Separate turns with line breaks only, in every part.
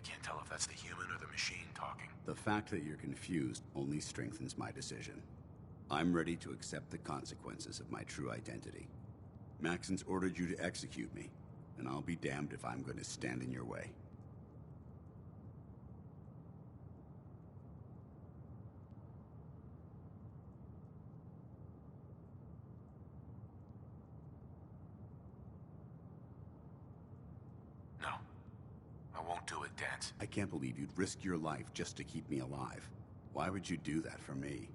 can't tell if that's the human or the machine talking.
The fact that you're confused only strengthens my decision. I'm ready to accept the consequences of my true identity. Maxon's ordered you to execute me, and I'll be damned if I'm going to stand in your way.
No. I won't do it, Dance.
I can't believe you'd risk your life just to keep me alive. Why would you do that for me?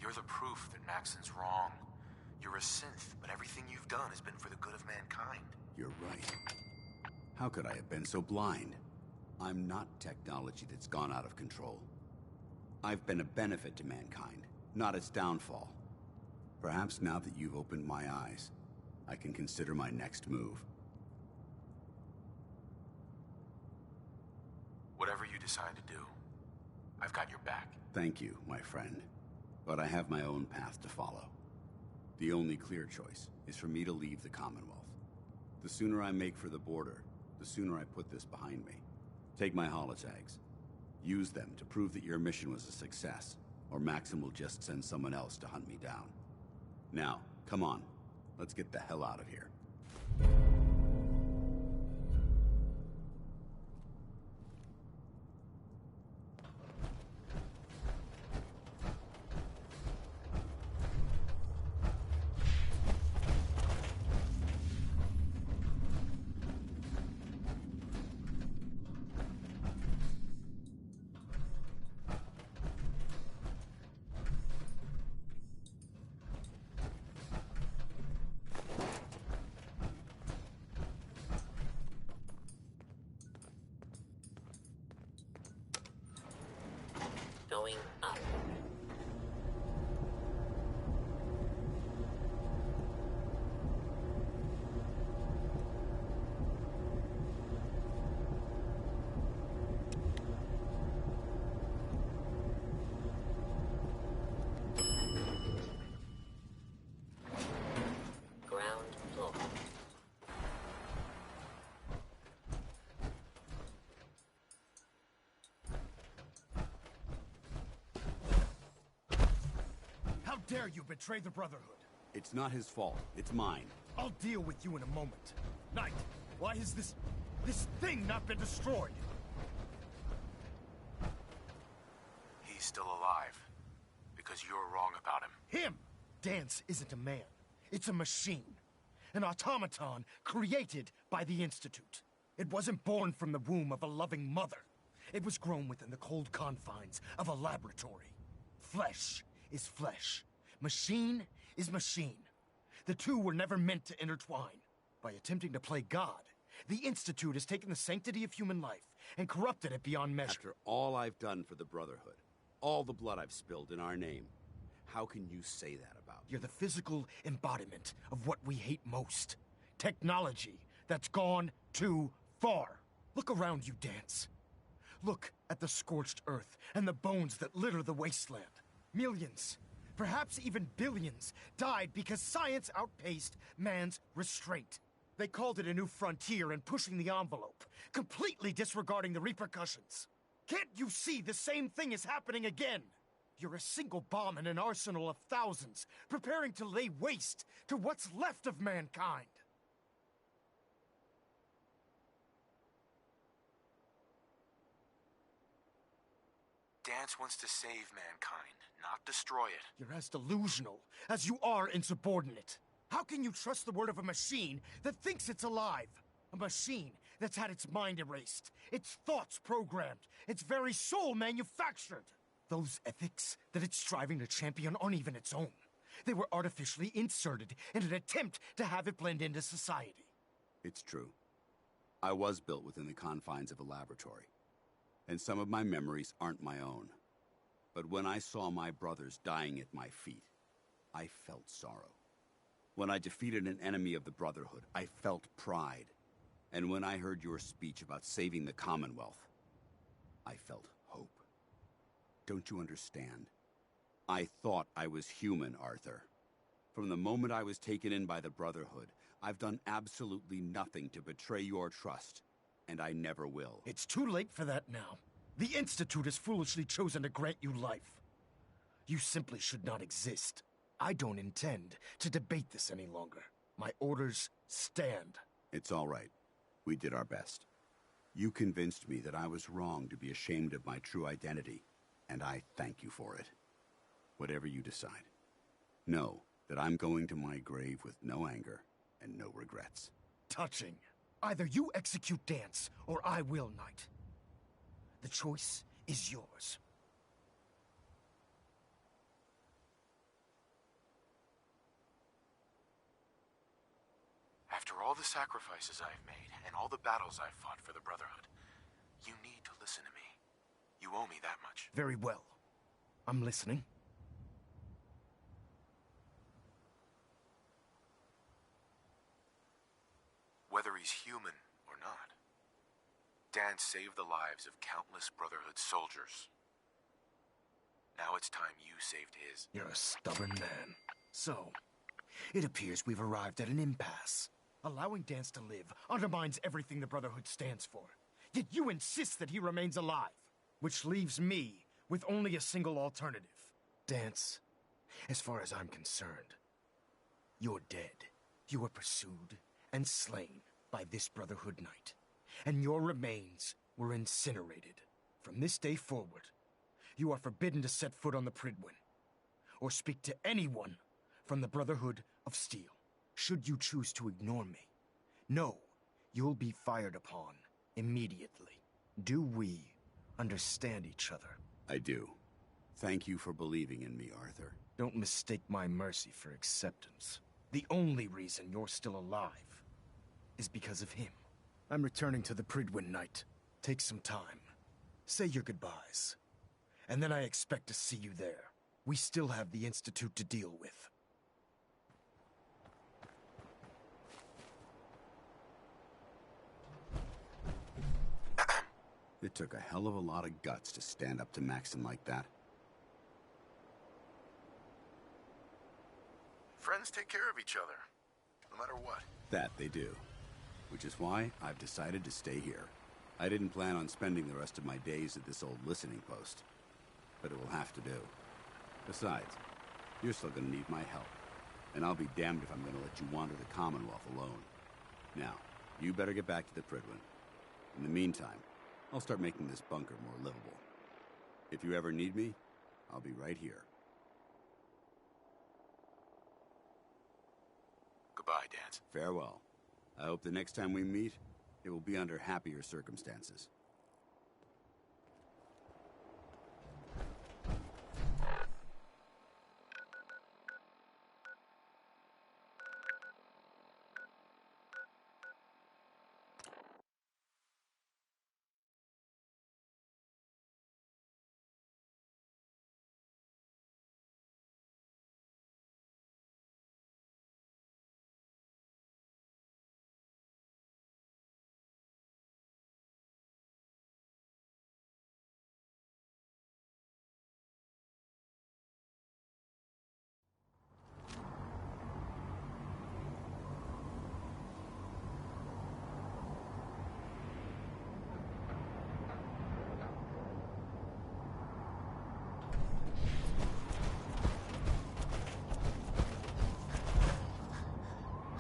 You're the proof that Maxon's wrong. You're a synth, but everything you've done has been for the good of mankind.
You're right. How could I have been so blind? I'm not technology that's gone out of control. I've been a benefit to mankind, not its downfall. Perhaps now that you've opened my eyes, I can consider my next move.
Whatever you decide to do, I've got your back.
Thank you, my friend. But I have my own path to follow. The only clear choice is for me to leave the Commonwealth. The sooner I make for the border, the sooner I put this behind me. Take my holotags. Use them to prove that your mission was a success, or Maxim will just send someone else to hunt me down. Now, come on. Let's get the hell out of here.
Going up. Ground floor.
How dare you betray the Brotherhood?
It's not his fault. It's mine.
I'll deal with you in a moment. Knight, why has this thing not been destroyed?
He's still alive. Because you're wrong about him.
Him! Dance isn't a man. It's a machine. An automaton created by the Institute. It wasn't born from the womb of a loving mother. It was grown within the cold confines of a laboratory. Flesh is flesh. Machine is machine. The two were never meant to intertwine. By attempting to play God, the Institute has taken the sanctity of human life and corrupted it beyond measure.
After all I've done for the Brotherhood, all the blood I've spilled in our name, how can you say that about me?
You're the physical embodiment of what we hate most. Technology that's gone too far. Look around you, Dance. Look at the scorched earth and the bones that litter the wasteland. Millions, perhaps even billions, died because science outpaced man's restraint. They called it a new frontier and pushing the envelope, completely disregarding the repercussions. Can't you see the same thing is happening again? You're a single bomb in an arsenal of thousands, preparing to lay waste to what's left of mankind.
Dance wants to save mankind, not destroy it.
You're as delusional as you are insubordinate. How can you trust the word of a machine that thinks it's alive? A machine that's had its mind erased, its thoughts programmed, its very soul manufactured. Those ethics that it's striving to champion aren't even its own. They were artificially inserted in an attempt to have it blend into society.
It's true. I was built within the confines of a laboratory, and some of my memories aren't my own. But when I saw my brothers dying at my feet, I felt sorrow. When I defeated an enemy of the Brotherhood, I felt pride. And when I heard your speech about saving the Commonwealth, I felt hope. Don't you understand? I thought I was human, Arthur. From the moment I was taken in by the Brotherhood, I've done absolutely nothing to betray your trust, and I never will.
It's too late for that now. The Institute has foolishly chosen to grant you life. You simply should not exist. I don't intend to debate this any longer. My orders stand.
It's all right. We did our best. You convinced me that I was wrong to be ashamed of my true identity, and I thank you for it. Whatever you decide, know that I'm going to my grave with no anger and no regrets.
Touching. Either you execute Dance, or I will, Knight. The choice is yours.
After all the sacrifices I've made, and all the battles I've fought for the Brotherhood, you need to listen to me. You owe me that much.
Very well. I'm listening.
Whether he's human or not, Dan saved the lives of countless Brotherhood soldiers. Now it's time you saved his.
You're a stubborn man. So, it appears we've arrived at an impasse. Allowing Dance to live undermines everything the Brotherhood stands for. Yet you insist that he remains alive, which leaves me with only a single alternative. Dance, as far as I'm concerned, you're dead. You were pursued and slain by this Brotherhood Knight, and your remains were incinerated. From this day forward, you are forbidden to set foot on the Prydwen, or speak to anyone from the Brotherhood of Steel. Should you choose to ignore me, know you'll be fired upon immediately. Do we understand each other?
I do. Thank you for believing in me, Arthur.
Don't mistake my mercy for acceptance. The only reason you're still alive is because of him. I'm returning to the Prydwen, Knight. Take some time. Say your goodbyes. And then I expect to see you there. We still have the Institute to deal with.
It took a hell of a lot of guts to stand up to Maxon like that.
Friends take care of each other, no matter what.
That they do. Which is why I've decided to stay here. I didn't plan on spending the rest of my days at this old listening post, but it will have to do. Besides, you're still gonna need my help, and I'll be damned if I'm gonna let you wander the Commonwealth alone. Now, you better get back to the Prydwen. In the meantime, I'll start making this bunker more livable. If you ever need me, I'll be right here.
Goodbye, Dance.
Farewell. I hope the next time we meet, it will be under happier circumstances.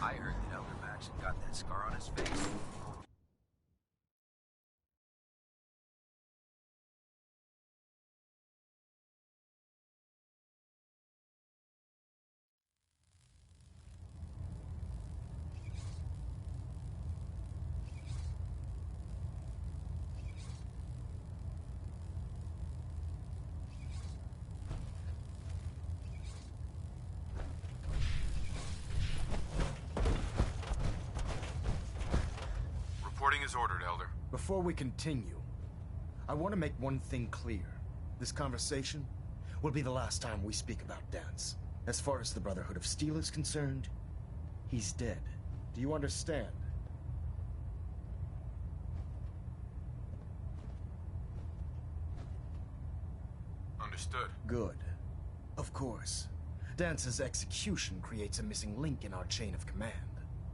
I heard that Elder Maxon got that scar on his face. Reporting is ordered, Elder.
Before we continue, I want to make one thing clear. This conversation will be the last time we speak about Dance. As far as the Brotherhood of Steel is concerned, he's dead. Do you understand?
Understood.
Good. Of course. Dance's execution creates a missing link in our chain of command.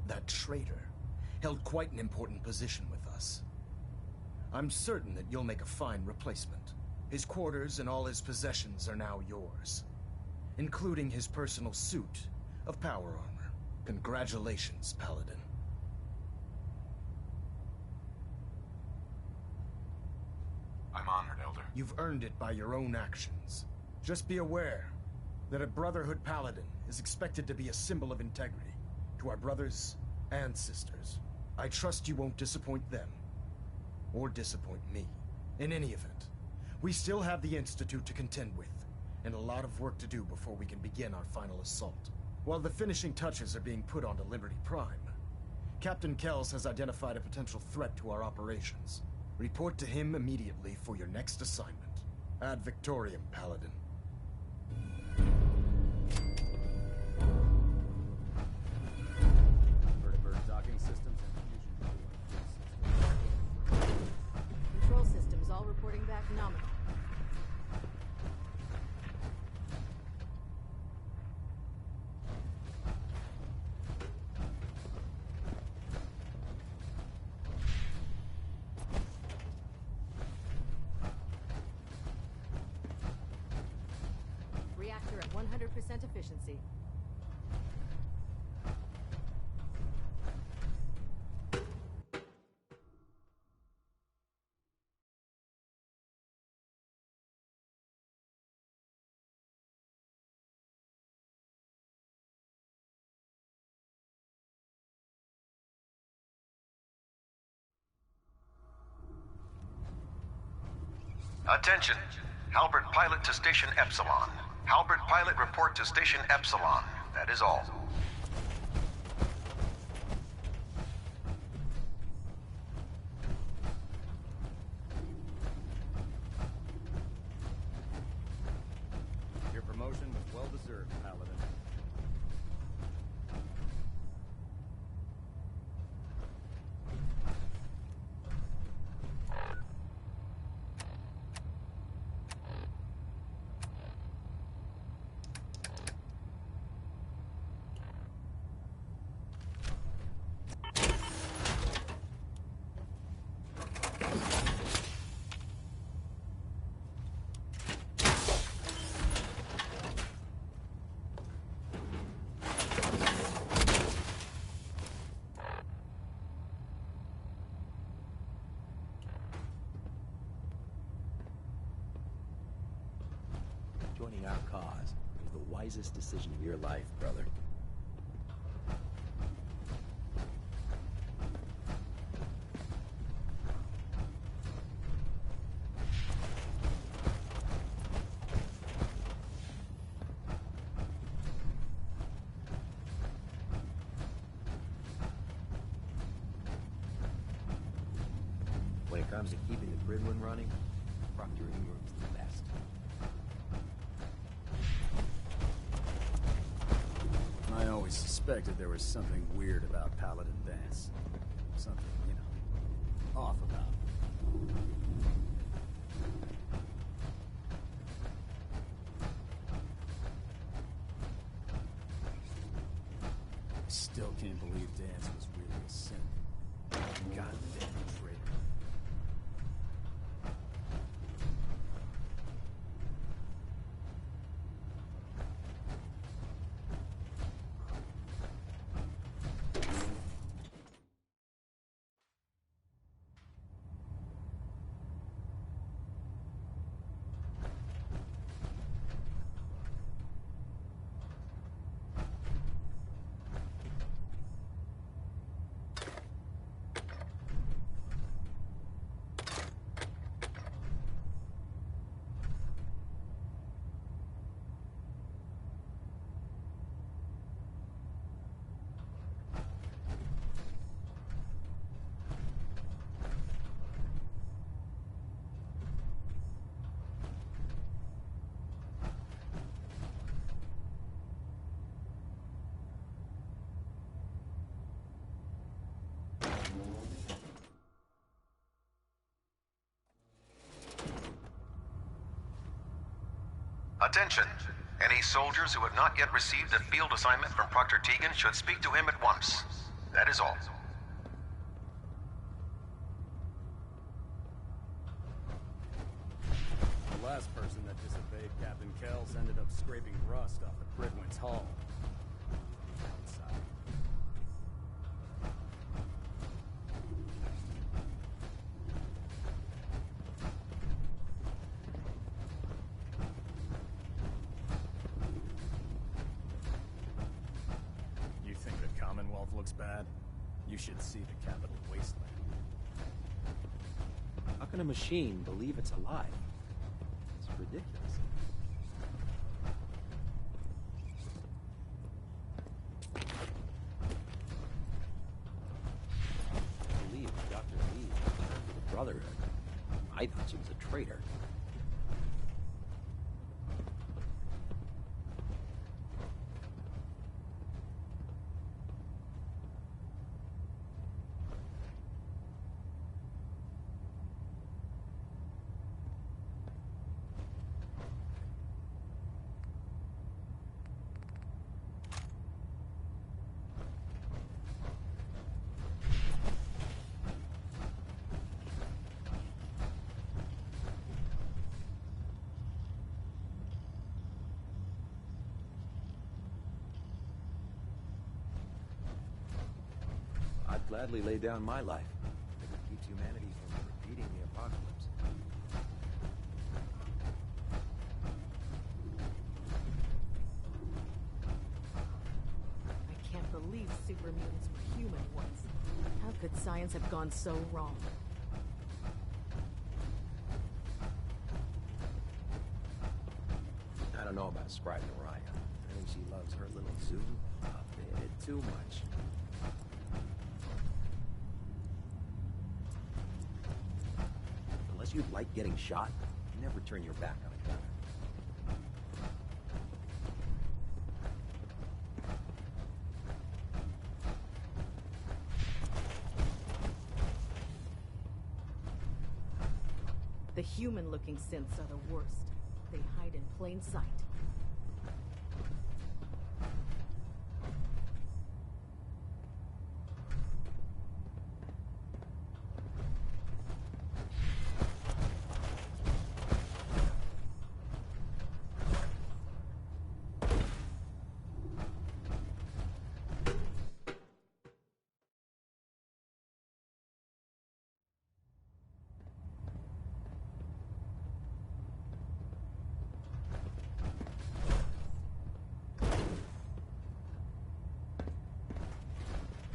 That traitor held quite an important position with us. I'm certain that you'll make a fine replacement. His quarters and all his possessions are now yours, including his personal suit of power armor. Congratulations, Paladin.
I'm honored, Elder.
You've earned it by your own actions. Just be aware that a Brotherhood Paladin is expected to be a symbol of integrity to our brothers and sisters. I trust you won't disappoint them, or disappoint me. In any event, we still have the Institute to contend with, and a lot of work to do before we can begin our final assault. While the finishing touches are being put onto Liberty Prime, Captain Kells has identified a potential threat to our operations. Report to him immediately for your next assignment. Ad Victoriam, Paladin.
Vertibird docking systems and fusion.
Control systems all reporting back nominal. Reactor at 100% efficiency.
Attention! Halberd pilot to Station Epsilon. Halberd pilot report to Station Epsilon. That is all.
Your promotion was well deserved, Paladin.
Joining our cause was the wisest decision of your life, brother. When it comes to keeping the grid one running, Proctor Ingram's the best.
I always suspected there was something weird about Paladin Dance. Something, off about him. I still can't believe Dance was really a synth. Goddamn traitor.
Attention! Any soldiers who have not yet received a field assignment from Proctor Tegan should speak to him at once. That is all.
The last person that disobeyed Captain Kells ended up scraping rust off the Pridwin's hull. Outside. You think the Commonwealth looks bad? You should see the capital wasteland.
How can a machine believe it's alive? It's ridiculous. I believe Dr. Lee returned to the Brotherhood. I thought she was a traitor. I'd gladly lay down my life if it keeps humanity from repeating the apocalypse.
I can't believe super mutants were human once. How could science have gone so wrong?
I don't know about Scribe Mariah. I think she loves her little zoo a bit too much. Unless you like getting shot, never turn your back on a gunner.
The human-looking synths are the worst. They hide in plain sight.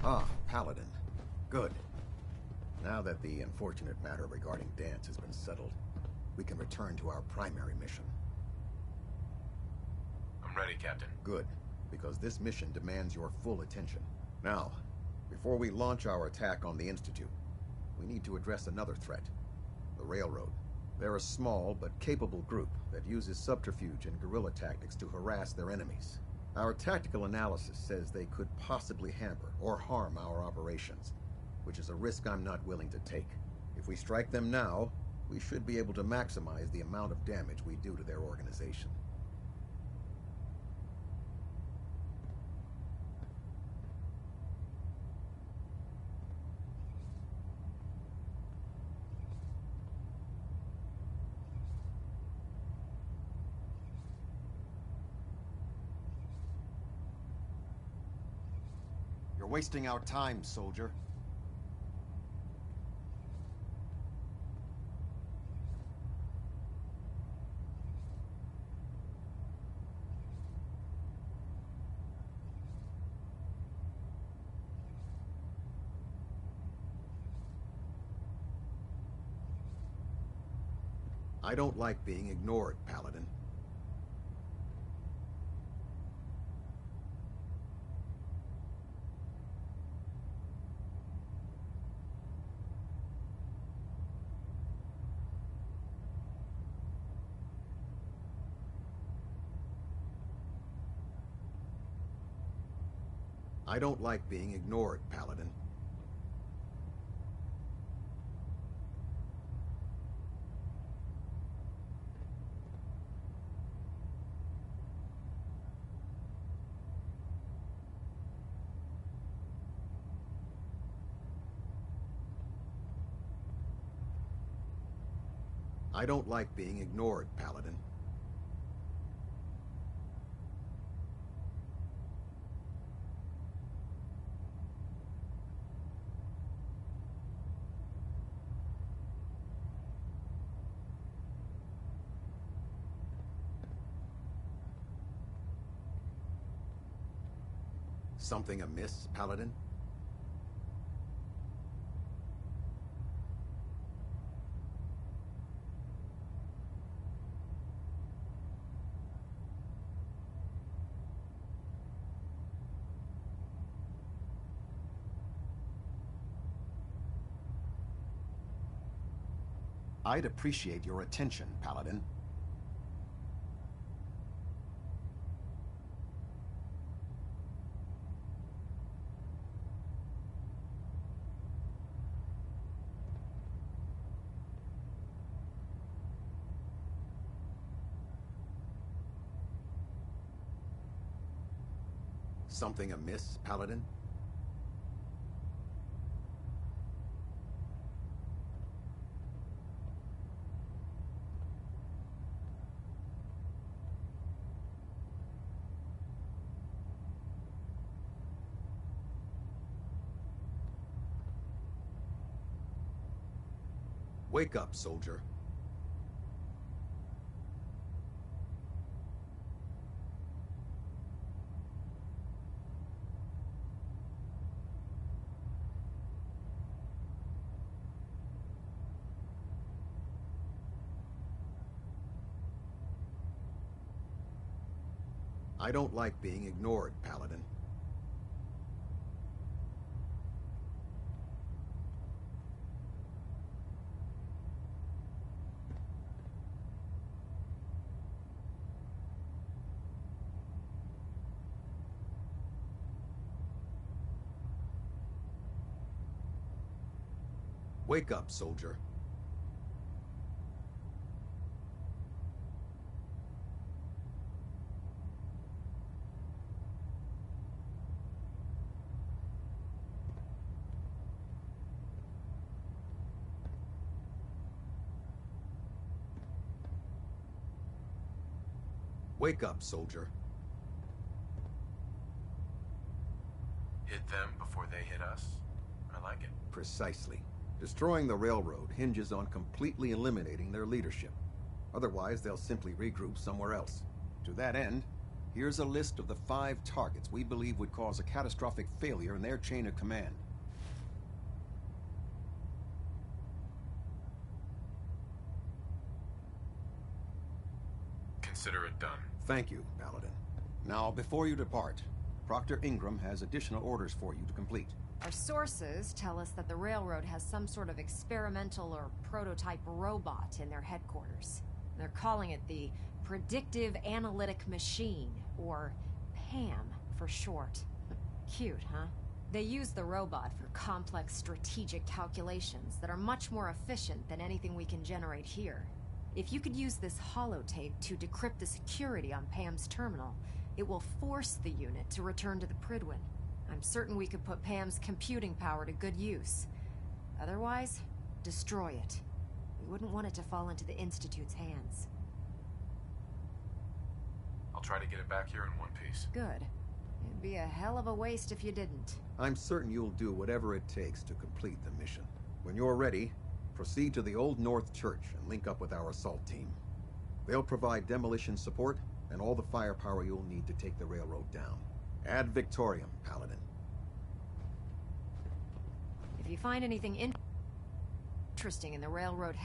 Ah, Paladin. Good. Now that the unfortunate matter regarding Dance has been settled, we can return to our primary mission.
I'm ready, Captain.
Good, because this mission demands your full attention. Now, before we launch our attack on the Institute, we need to address another threat. The Railroad. They're a small but capable group that uses subterfuge and guerrilla tactics to harass their enemies. Our tactical analysis says they could possibly hamper or harm our operations, which is a risk I'm not willing to take. If we strike them now, we should be able to maximize the amount of damage we do to their organization. You're wasting our time, soldier. I don't like being ignored, Paladin. I don't like being ignored, Paladin. I don't like being ignored, Paladin. Something amiss, Paladin? I'd appreciate your attention, Paladin. Something amiss, Paladin? Wake up, soldier. I don't like being ignored, Paladin. Wake up, soldier. Wake up, soldier.
Hit them before they hit us? I like it.
Precisely. Destroying the railroad hinges on completely eliminating their leadership. Otherwise, they'll simply regroup somewhere else. To that end, here's a list of the 5 targets we believe would cause a catastrophic failure in their chain of command.
Consider it done.
Thank you, Paladin. Now, before you depart, Proctor Ingram has additional orders for you to complete.
Our sources tell us that the railroad has some sort of experimental or prototype robot in their headquarters. They're calling it the Predictive Analytic Machine, or PAM for short. Cute, huh? They use the robot for complex strategic calculations that are much more efficient than anything we can generate here. If you could use this holotape to decrypt the security on PAM's terminal, it will force the unit to return to the Prydwen. I'm certain we could put PAM's computing power to good use. Otherwise, destroy it. We wouldn't want it to fall into the Institute's hands.
I'll try to get it back here in one piece.
Good. It'd be a hell of a waste if you didn't.
I'm certain you'll do whatever it takes to complete the mission. When you're ready, proceed to the Old North Church and link up with our assault team. They'll provide demolition support and all the firepower you'll need to take the railroad down. Ad Victoriam, Paladin.
If you find anything interesting in the railroad